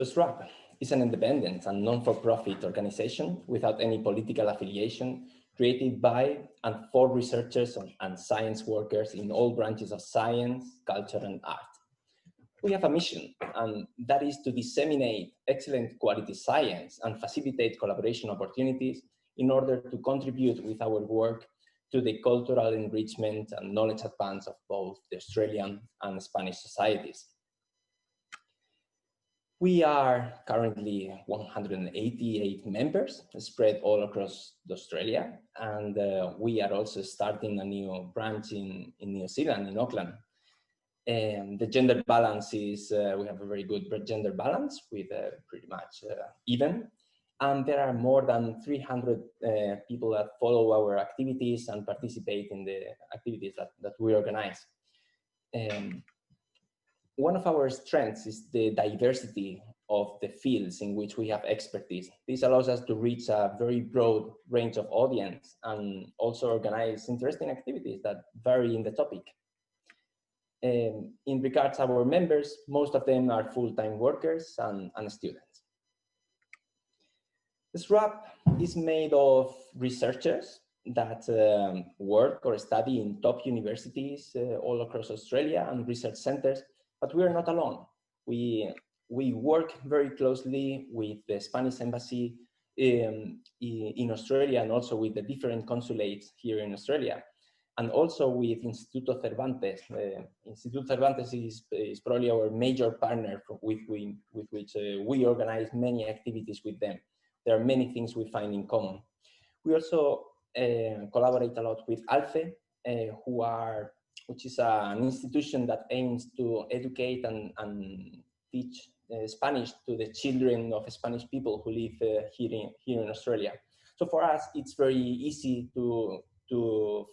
SRAP is an independent and non-for-profit organization without any political affiliation, created by and for researchers and science workers in all branches of science, culture, and art. We have a mission, and that is to disseminate excellent quality science and facilitate collaboration opportunities in order to contribute with our work to the cultural enrichment and knowledge advance of both the Australian and Spanish societies. We are currently 188 members spread all across Australia, and we are also starting a new branch in New Zealand, in Auckland. The gender balance is, we have a very good gender balance with pretty much even. And there are more than 300 people that follow our activities and participate in the activities that we organize. One of our strengths is the diversity of the fields in which we have expertise. This allows us to reach a very broad range of audience and also organize interesting activities that vary in the topic. In regards to our members, most of them are full-time workers and students. SRAP is made of researchers that work or study in top universities all across Australia and research centers, but we are not alone. We work very closely with the Spanish embassy in Australia and also with the different consulates here in Australia, and also with Instituto Cervantes. Instituto Cervantes is probably our major partner with which we organize many activities with them. There are many things we find in common. We also collaborate a lot with ALFE, which is an institution that aims to educate and teach Spanish to the children of Spanish people who live here in Australia. So for us, it's very easy to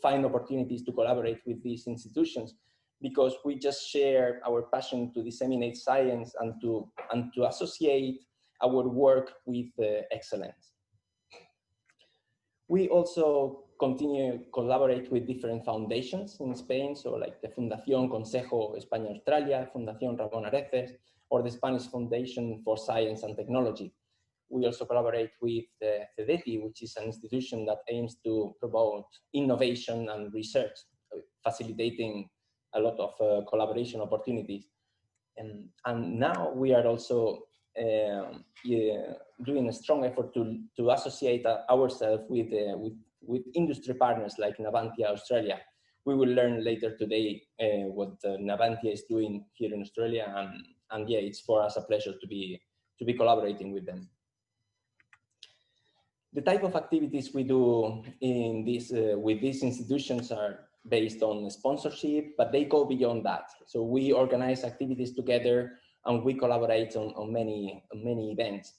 find opportunities to collaborate with these institutions because we just share our passion to disseminate science and to associate our work with excellence. We also continue to collaborate with different foundations in Spain, so like the Fundación Consejo España-Australia, Fundación Ramón Areces, or the Spanish Foundation for Science and Technology. We also collaborate with CEDETI, which is an institution that aims to promote innovation and research, facilitating a lot of collaboration opportunities. And now we are also doing a strong effort to associate ourselves with industry partners like Navantia Australia. We will learn later today what Navantia is doing here in Australia, and yeah, it's for us a pleasure to be collaborating with them. The type of activities we do in with these institutions are based on sponsorship, but they go beyond that. So we organize activities together and we collaborate on many events.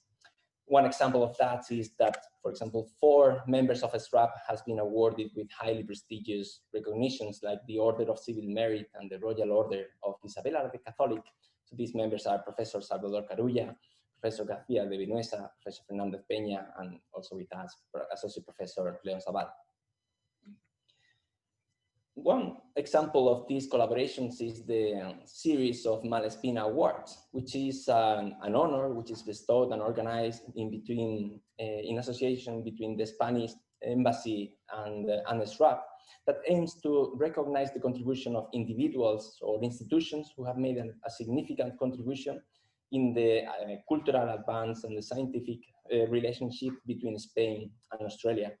One example of that is that, for example, 4 members of SRAP has been awarded with highly prestigious recognitions like the Order of Civil Merit and the Royal Order of Isabela the Catholic. So these members are Professor Salvador Carulla, Professor García de Vinuesa, Professor Fernández Peña, and also with us, Associate Professor Leon Sabal. One example of these collaborations is the series of Malespina Awards, which is an honor which is bestowed and organized in association between the Spanish Embassy and SRAP, that aims to recognize the contribution of individuals or institutions who have made a significant contribution in the cultural advance and the scientific relationship between Spain and Australia.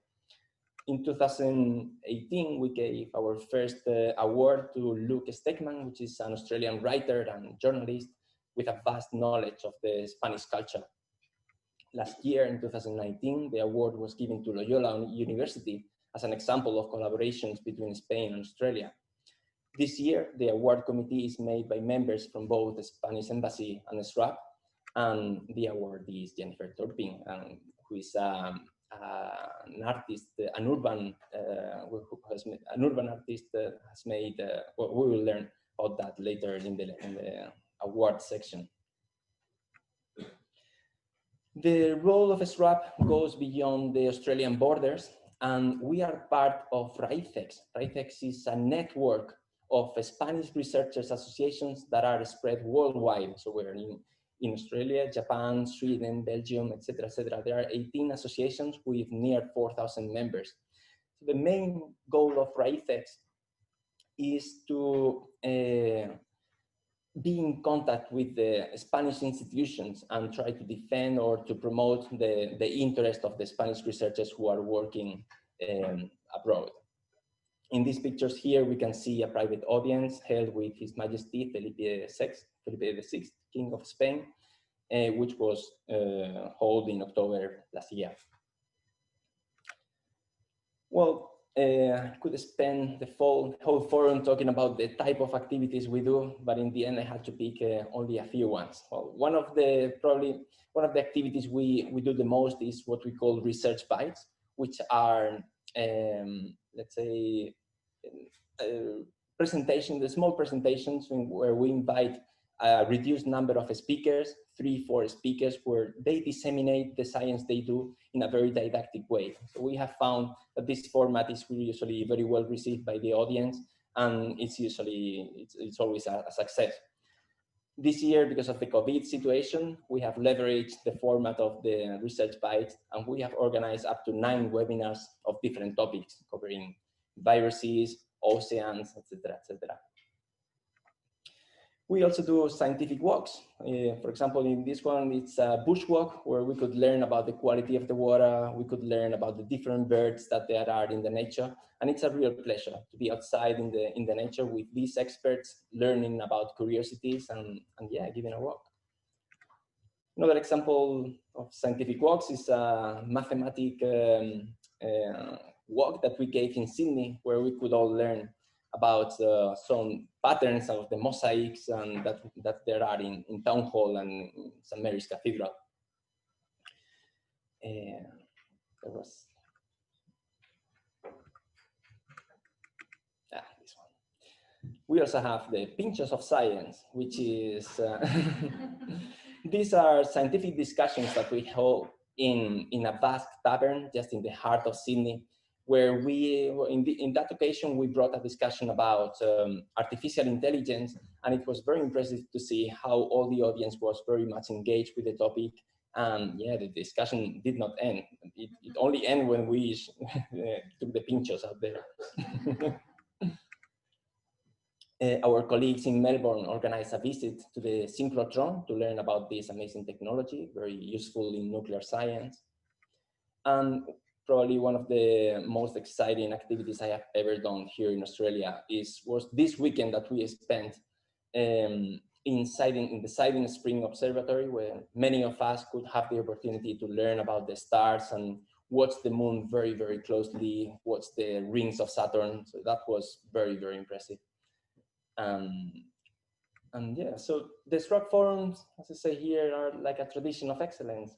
In 2018, we gave our first award to Luke Stegman, which is an Australian writer and journalist with a vast knowledge of the Spanish culture. Last year, in 2019, the award was given to Loyola University as an example of collaborations between Spain and Australia. This year, the award committee is made by members from both the Spanish Embassy and SRAP, and the awardee is Jennifer Turpin, who is an artist, an urban artist that has made. Well, we will learn about that later in the award section. The role of SRAP goes beyond the Australian borders, and we are part of RAICEX. RAICEX is a network of Spanish researchers associations that are spread worldwide. So we're in Australia, Japan, Sweden, Belgium, etc., etc. There are 18 associations with near 4,000 members. So the main goal of RAICEX is to be in contact with the Spanish institutions and try to defend or to promote the interest of the Spanish researchers who are working abroad. In these pictures here, we can see a private audience held with His Majesty Felipe VI, King of Spain, which was held in October last year. Well, I could spend the whole forum talking about the type of activities we do, but in the end, I had to pick only a few ones. Well, one of the activities we do the most is what we call research bites, which are, let's say, the small presentations where we invite a reduced number of speakers, 3-4 speakers, where they disseminate the science they do in a very didactic way. So we have found that this format is usually very well received by the audience, and it's always a success. This year, because of the COVID situation, we have leveraged the format of the research bites, and we have organized up to 9 webinars of different topics covering viruses, oceans, etc., etc. We also do scientific walks. For example, in this one, it's a bushwalk where we could learn about the quality of the water. We could learn about the different birds that there are in the nature. And it's a real pleasure to be outside in the nature with these experts, learning about curiosities and yeah, giving a walk. Another example of scientific walks is a mathematic walk that we gave in Sydney, where we could all learn about some patterns of the mosaics and that there are in Town Hall and St. Mary's Cathedral. There was this one. We also have the Pinchos of Science, which is these are scientific discussions that we hold in a vast tavern just in the heart of Sydney, where in that occasion, we brought a discussion about artificial intelligence, and it was very impressive to see how all the audience was very much engaged with the topic. And yeah, the discussion did not end. It only ended when we took the pinchos out there. Our colleagues in Melbourne organized a visit to the synchrotron to learn about this amazing technology, very useful in nuclear science. And probably one of the most exciting activities I have ever done here in Australia was this weekend that we spent in the Siding Spring Observatory, where many of us could have the opportunity to learn about the stars and watch the moon very, very closely, watch the rings of Saturn. So that was very, very impressive. And yeah, so the SROC forums, as I say here, are like a tradition of excellence.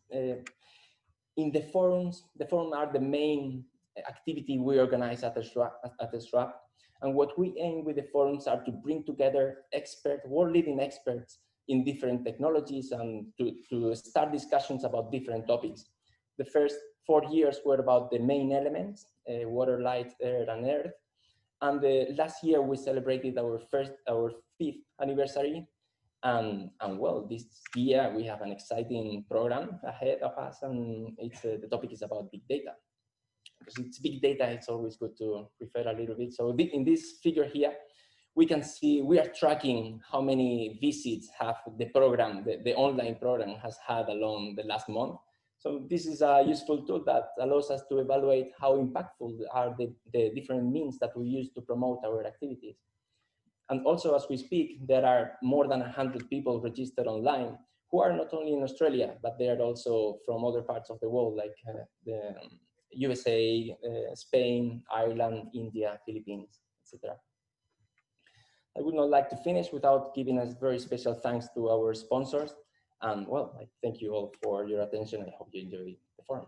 In the forums are the main activity we organize at the SRAP. And what we aim with the forums are to bring together world-leading experts in different technologies and to start discussions about different topics. The first 4 years were about the main elements, water, light, air, and earth. And last year we celebrated our 5th anniversary. And well, this year we have an exciting program ahead of us, and the topic is about big data. Because it's big data, it's always good to refer a little bit. So in this figure here, we can see we are tracking how many visits have the program, the online program has had along the last month. So this is a useful tool that allows us to evaluate how impactful are the different means that we use to promote our activities. And also, as we speak, there are more than 100 people registered online who are not only in Australia, but they are also from other parts of the world, like the USA, Spain, Ireland, India, Philippines, etc. I would not like to finish without giving a very special thanks to our sponsors. And well, I thank you all for your attention. I hope you enjoy the forum.